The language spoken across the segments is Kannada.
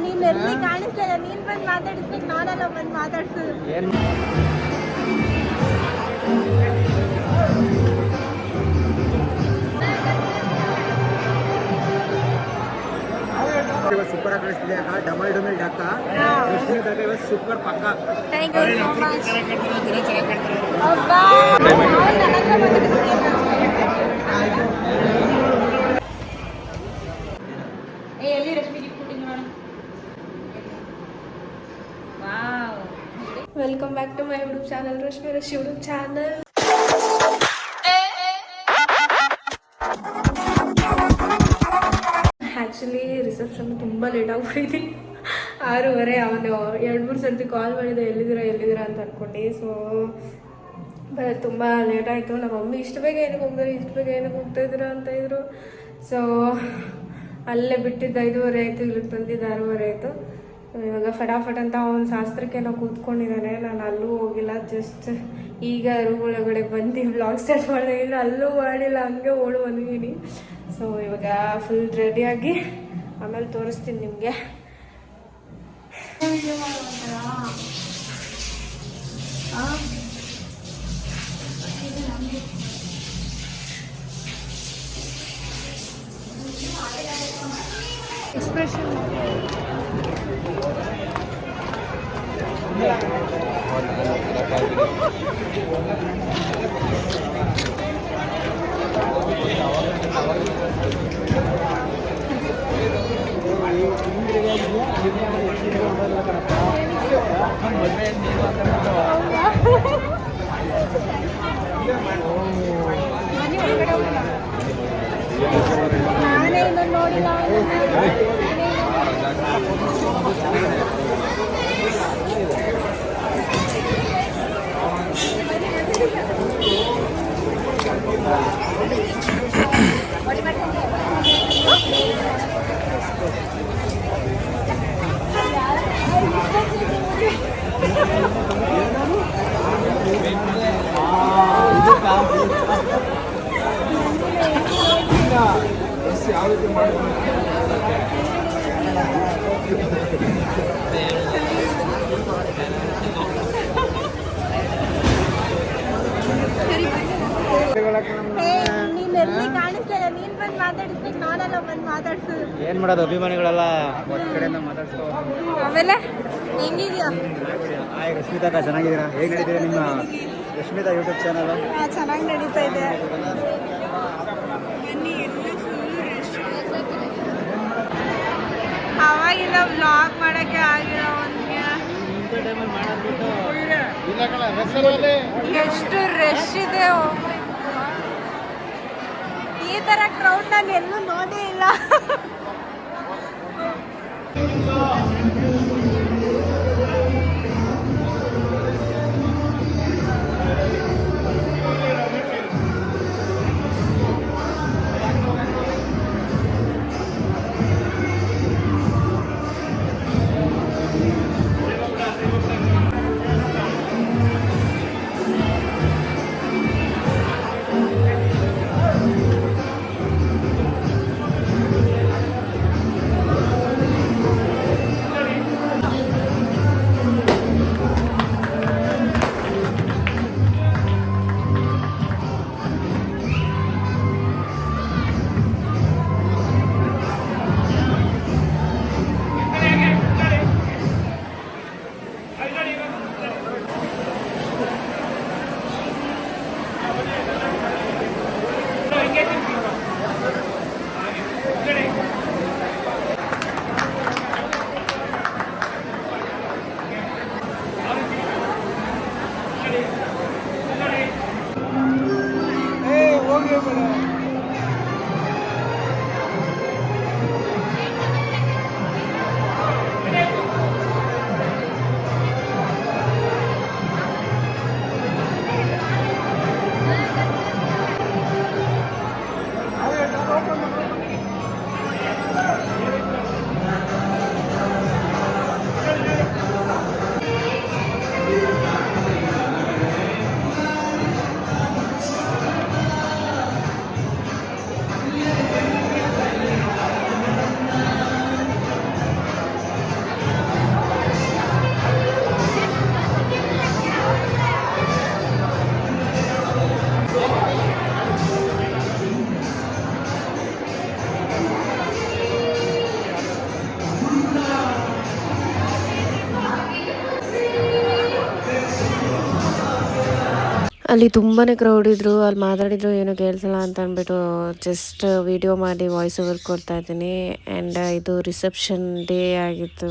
ನೀನ್ ಎಲ್ಲಿ ಕಾಣಿಸ್ಲಿಲ್ಲ, ನೀನ್ ಬಂದು ಮಾತಾಡಿಸ್ಬೇಕು, ನಾನೆಲ್ಲ ಬಂದು ಮಾತಾಡ್ಸೋದು. ಸೂಪರ್ ಆಗಿ ಕಳಿಸ್ತಿದೆ ಅಕ್ಕ, ಡಬಲ್ ಡಬಲ್ ಡಕ್ಕ ಸೂಪರ್ ಪಕ್ಕ. Thank you so much. Welcome back to my YouTube channel, Rashmi ರಶ್ ಯೂಟ್ಯೂಬ್ ಚಾನಲ್. ಆ್ಯಕ್ಚುಲಿ ರಿಸೆಪ್ಷನ್ ತುಂಬ ಲೇಟ್ ಆಗ್ಬಿಟ್ಟಿದೆ. 6:30. ಅವನು 2-3 ಸರ್ತಿ ಕಾಲ್ ಮಾಡಿದೆ, ಎಲ್ಲಿದ್ದೀರಾ ಅಂತ ಅಂದ್ಕೊಂಡು. ಸೊ ತುಂಬ ಲೇಟ್ ಆಯಿತು. ನಮ್ಮ ಮಮ್ಮಿ ಇಷ್ಟು ಬೇಗ ಏನಕ್ಕೆ ಹೋಗ್ತಾಯಿದ್ದೀರಾ ಅಂತ ಇದ್ರು. ಸೊ ಅಲ್ಲೇ ಬಿಟ್ಟಿದ್ದು 5:30 ಆಯಿತು, ಇಲ್ಲಿಗೆ ತಂದಿದ್ದು 6:30 ಆಯಿತು. ಇವಾಗ ಫಟಾಫಟ್ ಅಂತ ಅವ್ನ ಶಾಸ್ತ್ರಕ್ಕೆ ನಾವು ಕೂತ್ಕೊಂಡಿದ್ದಾನೆ. ನಾನು ಅಲ್ಲೂ ಹೋಗಿಲ್ಲ, ಜಸ್ಟ್ ಈಗ ರೂಮ್ ಒಳಗಡೆ ಬಂದು ವ್ಲಾಗ್ ಸ್ಟಾರ್ಟ್ ಮಾಡಿದ್ರೆ ಅಲ್ಲೂ ಮಾಡಿಲ್ಲ, ಹಂಗೆ ಓಡಿ ಬಂದಿದ್ದೀನಿ. ಸೊ ಇವಾಗ ಫುಲ್ ರೆಡಿಯಾಗಿ ಆಮೇಲೆ ತೋರಿಸ್ತೀನಿ ನಿಮಗೆ. ಎಕ್ಸ್ಪ್ರೆಷನ್ ನಾನೇ ಇನ್ನೊಂದು ನೋಡಿಲ್ಲ. ಯಾವ ರೀತಿ ಮಾಡ್ತಾರೆ ನೀನ್ ಎಲ್ಲಿ ಕಾಣಿಸ್ಲಿಲ್ಲ, ನೀನ್ ಬಂದು ಮಾತಾಡಿಸ್ಬೇಕು, ನಾನೆಲ್ಲ ಬಂದು ಮಾತಾಡ್ಸೋದು. ಏನ್ ಮಾಡೋದು, ಅಭಿಮಾನಿಗಳೆಲ್ಲ ಒಂದ್ ಕಡೆಯಿಂದ ಮಾತಾಡ್ಸೋ. ಆಮೇಲೆ ಹೆಂಗಿದ್ಯಾ? ಹಾಯ್ ರಶ್ಮಿತಾ, ಚೆನ್ನಾಗಿದ್ದೀರಾ? ಹೇಗೆ ನಡೀತೀರಾ ನಿಮ್ಮ ರಶ್ಮಿತಾ ಯೂಟ್ಯೂಬ್ ಚಾನಲ್? ಚೆನ್ನಾಗಿ ನಡೀತಾ ಇದೆ. ಅವಾಗಿಂದ ವ್ಲಾಗ್ ಮಾಡಕ್ಕೆ ಆಗಿಲ್ಲ ಅವನಿಗೆ. ಎಷ್ಟು ರಶ್ ಇದೆ, ಈ ತರ ಕ್ರೌಡ್ ನಾನು ಎಲ್ಲೂ ನೋಡೇ ಇಲ್ಲ. ಅಲ್ಲಿ ತುಂಬಾ ಕ್ರೌಡ್ ಇದ್ರು, ಅಲ್ಲಿ ಮಾತಾಡಿದ್ರು ಏನೂ ಕೇಳಿಸಲ್ಲ ಅಂತ ಅಂದ್ಬಿಟ್ಟು ಜಸ್ಟ್ ವಿಡಿಯೋ ಮಾಡಿ ವಾಯ್ಸ್ ಓವರ್ ಕೊಡ್ತಾ ಇದ್ದೀನಿ. ಆ್ಯಂಡ್ ಇದು ರಿಸೆಪ್ಷನ್ ಡೇ ಆಗಿತ್ತು.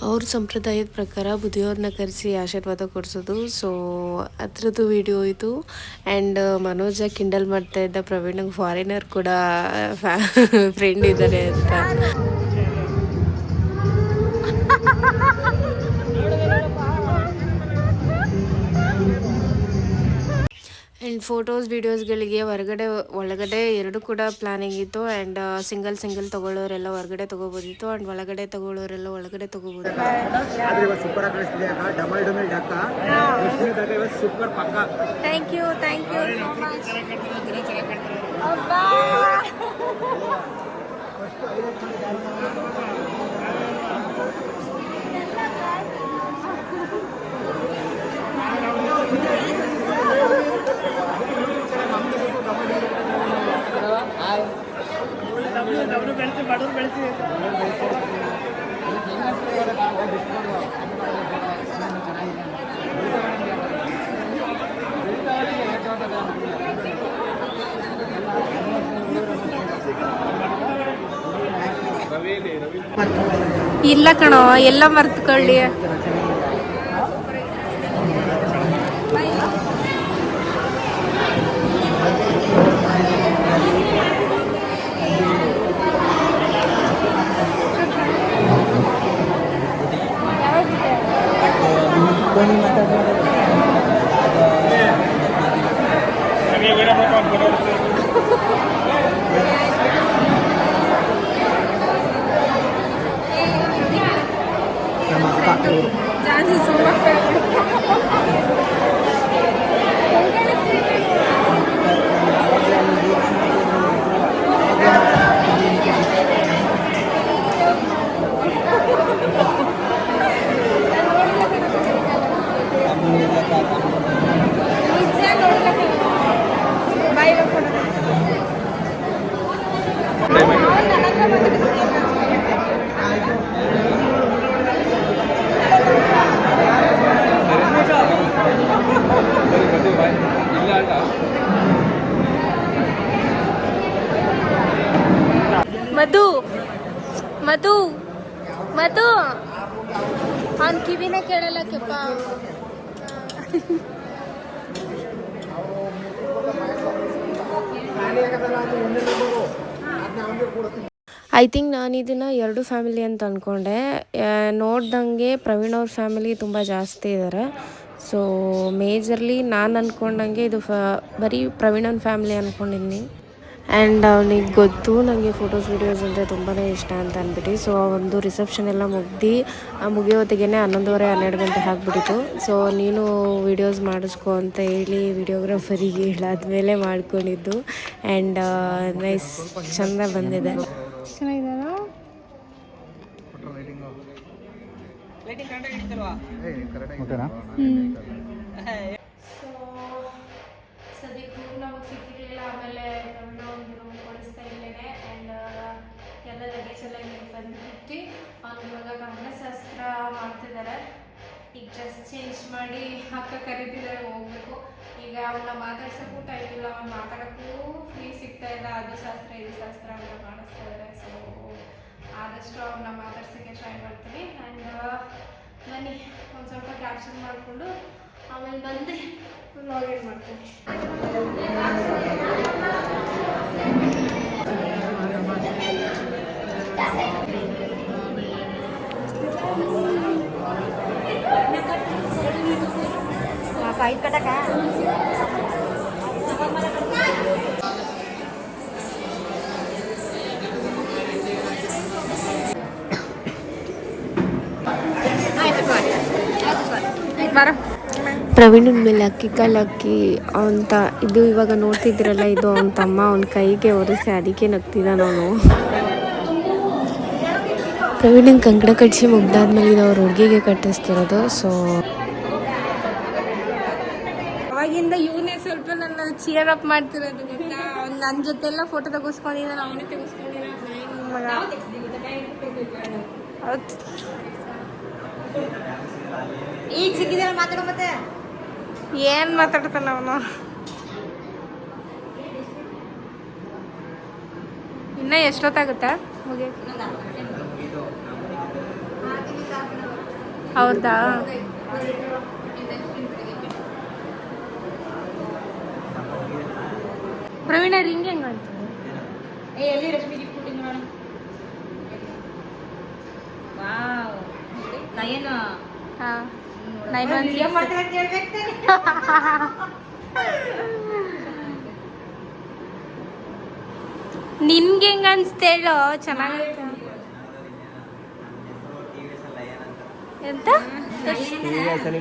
ಅವ್ರ ಸಂಪ್ರದಾಯದ ಪ್ರಕಾರ ಬುದ್ಧಿಯವ್ರನ್ನ ಕರೆಸಿ ಆಶೀರ್ವಾದ ಕೊಡಿಸೋದು. ಸೊ ಅದ್ರದ್ದು ವಿಡಿಯೋ ಇದು. ಆ್ಯಂಡ್ ಮನೋಜ ಕಿಂಡಲ್ ಮಾಡ್ತಾ ಇದ್ದ ಪ್ರವೀಣ್ಗೆ ಫಾರಿನರ್ ಕೂಡ ಫ್ರೆಂಡ್ ಇದ್ದಾರೆ ಅಂತ. ಆ್ಯಂಡ್ ಫೋಟೋಸ್ ವೀಡಿಯೋಸ್ಗಳಿಗೆ ಹೊರಗಡೆ ಒಳಗಡೆ ಎರಡು ಕೂಡ ಪ್ಲಾನಿಂಗ್ ಇತ್ತು. ಆ್ಯಂಡ್ ಸಿಂಗಲ್ ತೊಗೊಳ್ಳೋರೆಲ್ಲ ಹೊರಗಡೆ ತೊಗೋಬೋದಿತ್ತು, ಆ್ಯಂಡ್ ಒಳಗಡೆ ತೊಗೊಳ್ಳೋರೆಲ್ಲ ಒಳಗಡೆ ತೊಗೋಬೋದು. ಸೂಪರ್ ಆಗಿ ಕಳಿಸ್ತಿದೆ ಅಕ್ಕ, ಡಬಲ್ ಡಬಲ್ ಡಕ್ಕ. ಸೂಪರ್ ಪಕ್ಕ. Thank you so much. ಬೆಳೆಸಿ ಇಲ್ಲ ಕಣೋ, ಎಲ್ಲ ಮರ್ತ್ಕೊಳ್ಳಿ. ಮಧು ಮಧು ಮಧು ಅವ್ನ ಕಿವಿನ ಕೇಳಲ್ಲ ಕೆಪ್ಪ. ಐ ಥಿಂಕ್ ನಾನು ಇದನ್ನು ಎರಡು ಫ್ಯಾಮಿಲಿ ಅಂತ ಅಂದ್ಕೊಂಡೆ. ನೋಡ್ದಂಗೆ ಪ್ರವೀಣ್ ಅವ್ರ ಫ್ಯಾಮಿಲಿ ತುಂಬ ಜಾಸ್ತಿ ಇದ್ದಾರೆ. ಸೊ ಮೇಜರ್ಲಿ ನಾನು ಅಂದ್ಕೊಂಡಂಗೆ ಇದು ಬರೀ ಪ್ರವೀಣನ್ ಫ್ಯಾಮಿಲಿ ಅಂದ್ಕೊಂಡಿದ್ದೀನಿ. ಆ್ಯಂಡ್ ಅವನಿಗೆ ಗೊತ್ತು ನನಗೆ ಫೋಟೋಸ್ ವೀಡಿಯೋಸ್ ಅಂದರೆ ತುಂಬಾ ಇಷ್ಟ ಅಂತ ಅಂದ್ಬಿಟ್ಟು. ಸೊ ಒಂದು ರಿಸೆಪ್ಷನ್ ಎಲ್ಲ ಮುಗಿಯೋ ಹೊತ್ತಿಗೆ 11:30-12 ಗಂಟೆ ಆಗಿಬಿಟ್ಟಿತ್ತು. ಸೊ ನೀನು ವೀಡಿಯೋಸ್ ಮಾಡಿಸ್ಕೊ ಅಂತ ಹೇಳಿ ವಿಡಿಯೋಗ್ರಾಫರಿಗೆ ಹೇಳಾದ್ಮೇಲೆ ಮಾಡ್ಕೊಂಡಿದ್ದು. ಆ್ಯಂಡ್ ನೈಸ್, ಚೆಂದ ಬಂದಿದೆ. ಚೆನ್ನಾಗಿದೆ. ಸದ್ಯಕ್ಕೆ ನಮಗೆ ಸಿಕ್ಕಿರಲಿಲ್ಲ. ಆಮೇಲೆ ಒಂದು ರೂಮ್ ಕೊಡಿಸ್ತಾ ಇದ್ದೇನೆ. ಆ್ಯಂಡ್ ಎಲ್ಲ ಲಗೇಜ್ ಎಲ್ಲ ಇಲ್ಲಿ ಬಂದುಬಿಟ್ಟು ಅವ್ನು ಇವಾಗ ಗಮನಶಾಸ್ತ್ರ ಮಾಡ್ತಿದ್ದಾರೆ. ಈಗ ಡ್ರೆಸ್ ಚೇಂಜ್ ಮಾಡಿ ಅಕ್ಕ ಕರೀತಿದ್ದಾರೆ, ಹೋಗ್ಬೇಕು. ಈಗ ಅವನ್ನ ಮಾತಾಡ್ಸೋಕ್ಕೂ ಟೈಮ್ ಇಲ್ಲ, ಅವ್ನು ಮಾತಾಡೋಕ್ಕೂ ಫ್ರೀ ಸಿಗ್ತಾ ಇಲ್ಲ. ಅದು ಶಾಸ್ತ್ರ ಇದು ಶಾಸ್ತ್ರ ಅಂತ ಮಾಡಿಸ್ತಾ ಇದ್ದಾರೆ. ಸೊ ಆದಷ್ಟು ಅವನ್ನ ಮಾತಾಡ್ಸೋಕ್ಕೆ ಟ್ರೈ ಮಾಡ್ತೀನಿ. ಆ್ಯಂಡ್ ಬನ್ನಿ ಒಂದು ಸ್ವಲ್ಪ ಕ್ಯಾಪ್ಷನ್ ಮಾಡಿಕೊಂಡು ಆಮೇಲೆ ಬಂದು ಲಾಗಿನ್ ಮಾಡ್ತೀನಿ. Kahit ka ka. ಪ್ರವೀಣನ ಮೇಲೆ ಅಕ್ಕಿ ಕಾಲು ಹಾಕಿ ಅಂತ ಇದು ಇವಾಗ ನೋಡ್ತಿದ್ರಲ್ಲ, ಇದು ಅವನ ತಮ್ಮ ಅವನ ಕೈಗೆ ಒರೆಸಿ ಅದಕ್ಕೆ ನಗ್ತಿದ್ದಾನ ಅವನು. ಪ್ರವೀಣನ್ ಕಂಕಣ ಕಟ್ಸಿ ಮುಗ್ದಾದ್ಮೇಲೆ ಇದು ಅವ್ರ ಹುಡುಗಿಗೆ ಕಟ್ಟಿಸ್ತಿರೋದು. ಸೊ ಅವಾಗಿಂದ ಇವನೇ ಸ್ವಲ್ಪ ನನ್ನ ಚಿಯರ್ ಅಪ್ ಮಾಡ್ತಿರೋದು ಗೊತ್ತಾ. ನನ್ನ ಜೊತೆ ಎಲ್ಲ ಫೋಟೋ ತೆಗಿಸ್ಕೊಂಡಿದ್ದಾನೆ, ಅವನೇ ತೆಗಿಸ್ಕೊಂಡಿದ್ದಾನೆ. ಈಗ ಸಿಕ್ಕಿದ್ರೆ ಮಾತಾಡೋ ಮತ್ತೆ ಏನ್ ಮಾತಾಡ್ತಾನ ಅವನು. ಇನ್ನ ಎಷ್ಟೊತ್ತಾಗುತ್ತಾ ಮುಗಿಯಕ್ಕೆ? ಹೌದಾ? ಪ್ರವೀಣ ರಿಂಗ್ ಹೆಂಗ ಎಲ್ಲಿ ರಶ್ಮಿ ಗಿಫ್ಟ್ ಕೊಟ್ಟಿದ್ದು ನೋಡೋಣ. ವಾವ್, ನಯನ. ಹಾ, ನಿನ್ಗೆ ಹೆಂಗ ಅನ್ಸ್ತ ಹೇಳೋ? ಚೆನ್ನಾಗೈತೆ. ಎಂತ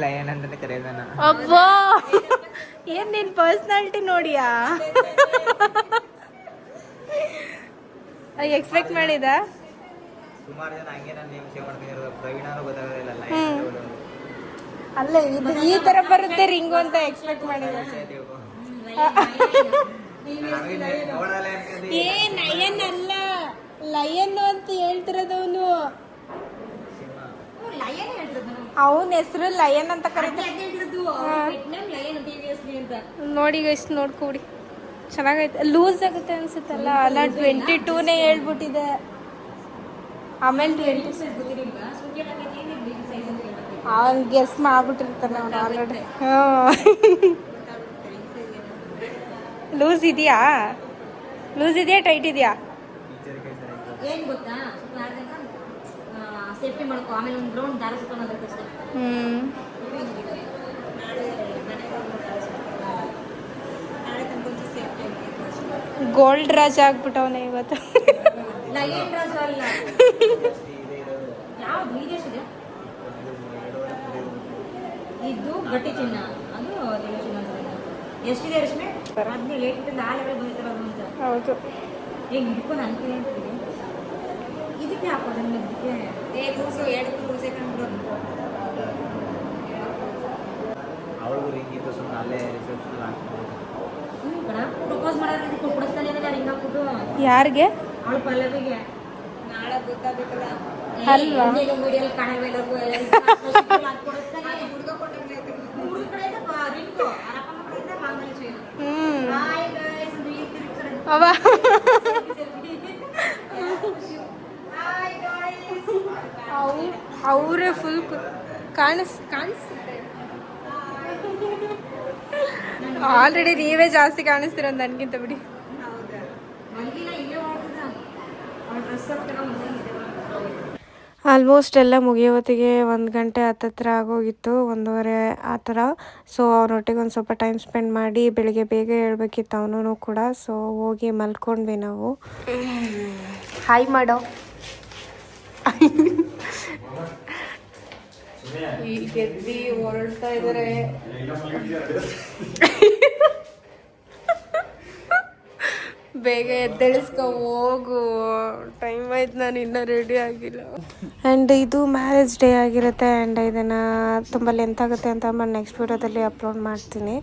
ಲಯನ್ ಅಂತಾನೆ ಕರೆಯೋದನ್ನ. ಅಬ್ಬೋ, ಏನ್ ನಿನ್ ಪರ್ಸನಾಲಿಟಿ ನೋಡಿಯಾ? ಎಕ್ಸ್ಪೆಕ್ಟ್ ಮಾಡಿದ? ಸುಮಾರು ಜನ ಹಂಗೆ ನಾನು ನೇಮ್ ಸೇವ್ ಮಾಡ್ತಿರೋದು. ಪ್ರವೀಣನೂ ಗೊತ್ತಾಗೋದಿಲ್ಲ. ಅಲ್ಲ, ಇದು ಈ ತರ ಬರುತ್ತೆ ರಿಂಗು ಅಂತ ಎಕ್ಸ್ಪೆಕ್ಟ್ ಮಾಡಿದ. ಏ ನಯನ್ ಅಲ್ಲ, ಲಯನ್ ಅಂತ ಹೇಳ್ತಿರೋದವನು. ಅವನ ಹೆಸರು ಲಯನ್ ಅಂತ ಕರೀತಾರೆ. ನೋಡಿ ಎಷ್ಟು ನೋಡ್ಕೊಬಿಡಿ, ಚೆನ್ನಾಗೈತೆ. ಲೂಸ್ ಆಗುತ್ತೆ ಅನ್ಸುತ್ತಲ್ಲ. ಅಲ್ಲ 22ನೇ ಹೇಳ್ಬಿಟ್ಟಿದೆ, ಆಮೇಲೆ 20 ಅವ್ನು ಗೆಸ್ ಮಾಡ್ಬಿಟ್ಟಿರ್ತಾನೆ ಅವನು ಆಲ್ರೆಡಿ. ಲೂಸ್ ಇದೆಯಾ? ಲೂಸ್ ಇದೆಯಾ ಟೈಟ್ ಇದೆಯಾ? ಏನ್ ಗೊತ್ತಾ, ಸೇಫ್ಟಿ ಮಾಡ್ಕೊ, ಆಮೇಲೆ ಒಂದು ರೌಂಡ್ ದಾರ ಸುತ್ತೋಣದಕ್ಕಷ್ಟೇ. ಗೋಲ್ಡ್ ರಾಜ್ ಆಗ್ಬಿಟ್ಟವನೇ ಇವತ್ತು. ಲಯನ್ ರಾಜು ಅಲ್ಲ, ಯಾವ್ದು ವಿದೇಶಿದೆ ಇದು? ಗಟ್ಟಿ ಚಿನ್ನ, ಅದು ಚಿನ್ನ. ಎಷ್ಟಿದೆ ರಶ್ಮಿ? 17 ಲೇಟ್ ಆ ಲೆವೆಲ್ ಬಂದಿರ್ತಾರ ಅಂತ. ಹೌದು. ಈಗ ಹಿಡ್ಕೊಂಡು ಅನ್ಕೊಳ್ಳಿ ಅಂತಿದೆ. ಇದಕ್ಕೆ ಹಾಕೋದು ಇದಕ್ಕೆ ಲೂಸು 2 ಲೂಸೇ ಕಂಡ್ಬಿಡೋದು. ಅವಳಿಗೂ ರಿಂಗ್ ಇತ್ತು, ಸುಮ್ಮನೆ ಅಲ್ಲೇ ರಿಸೆಪ್ಷನ್ ಹಾಕ್ಬೋದು. ಪ್ರಪೋಸ್ ಮಾಡೋದಕ್ಕೆ ಕೊಡಿಸ್ತಾನೆ ರಿಂಗ್ ಹಾಕ್ಬಿಟ್ಟು. ಯಾರಿಗೆ? ಅವಳು ಪಲ್ಲವಿಗೆ. ನಾಳೆ ಗೊತ್ತಾಗಬೇಕಲ್ಲ ಅಲ್ವಾ? ವಿಡಿಯೋಲಿ ಕಾಣಲ್ವ ಎಲ್ಲರಿಗೂ. ಹುಡುಗ ಕೊಟ್ಟಿದ್ರೆ ಹುಡುಗ ಕಡೆಯಿಂದ ರಿಂಗು, ಅರಪ್ಪನ ಕಡೆಯಿಂದ ಮಾಂಗಲ್ಯ ಚೈನು. ಹಾಯ್ ಗೈಸ್ ಅಂತ ಈ ತಿರುಗ್ತಾರೆ. ಅವ ಅವರೇ ಫುಲ್ ಕಾಣಿಸುತ್ತೆ. ಆಲ್ರೆಡಿ ನೀವೇ ಜಾಸ್ತಿ ಕಾಣಿಸ್ತಿರೋದು ನನಗಿಂತ ಬಿಡಿ. ಆಲ್ಮೋಸ್ಟ್ ಎಲ್ಲ ಮುಗಿಯೋ ಹೊತ್ತಿಗೆ 1 ಗಂಟೆ ಹತ್ತತ್ರ ಆಗೋಗಿತ್ತು, 1:15 ಆ ಥರ. ಸೊ ಅವನೊಟ್ಟಿಗೆ ಒಂದು ಸ್ವಲ್ಪ ಟೈಮ್ ಸ್ಪೆಂಡ್ ಮಾಡಿ ಬೆಳಿಗ್ಗೆ ಬೇಗ ಹೇಳ್ಬೇಕಿತ್ತು ಅವನು ಕೂಡ. ಸೊ ಹೋಗಿ ಮಲ್ಕೊಂಡ್ವಿ ನಾವು. ಹಾಯ್ ಮಾಡೋ. ಈಗ ಎದ್ದು ಹೊರಡ್ತಾ ಇದ್ದಾರೆ. ಬೇಗ ಎದ್ದೇಳಿಸ್ಕೊ ಹೋಗು, ಟೈಮ್ ಆಯ್ತು, ನಾನು ಇನ್ನೂ ರೆಡಿ ಆಗಿಲ್ಲ. ಆ್ಯಂಡ್ ಇದು ಮ್ಯಾರೇಜ್ ಡೇ ಆಗಿರುತ್ತೆ. ಆ್ಯಂಡ್ ಇದನ್ನು ತುಂಬ ಲೆಂತ್ ಆಗುತ್ತೆ ಅಂತ ನೆಕ್ಸ್ಟ್ ವಿಡಿಯೋದಲ್ಲಿ ಅಪ್ಲೋಡ್ ಮಾಡ್ತೀನಿ.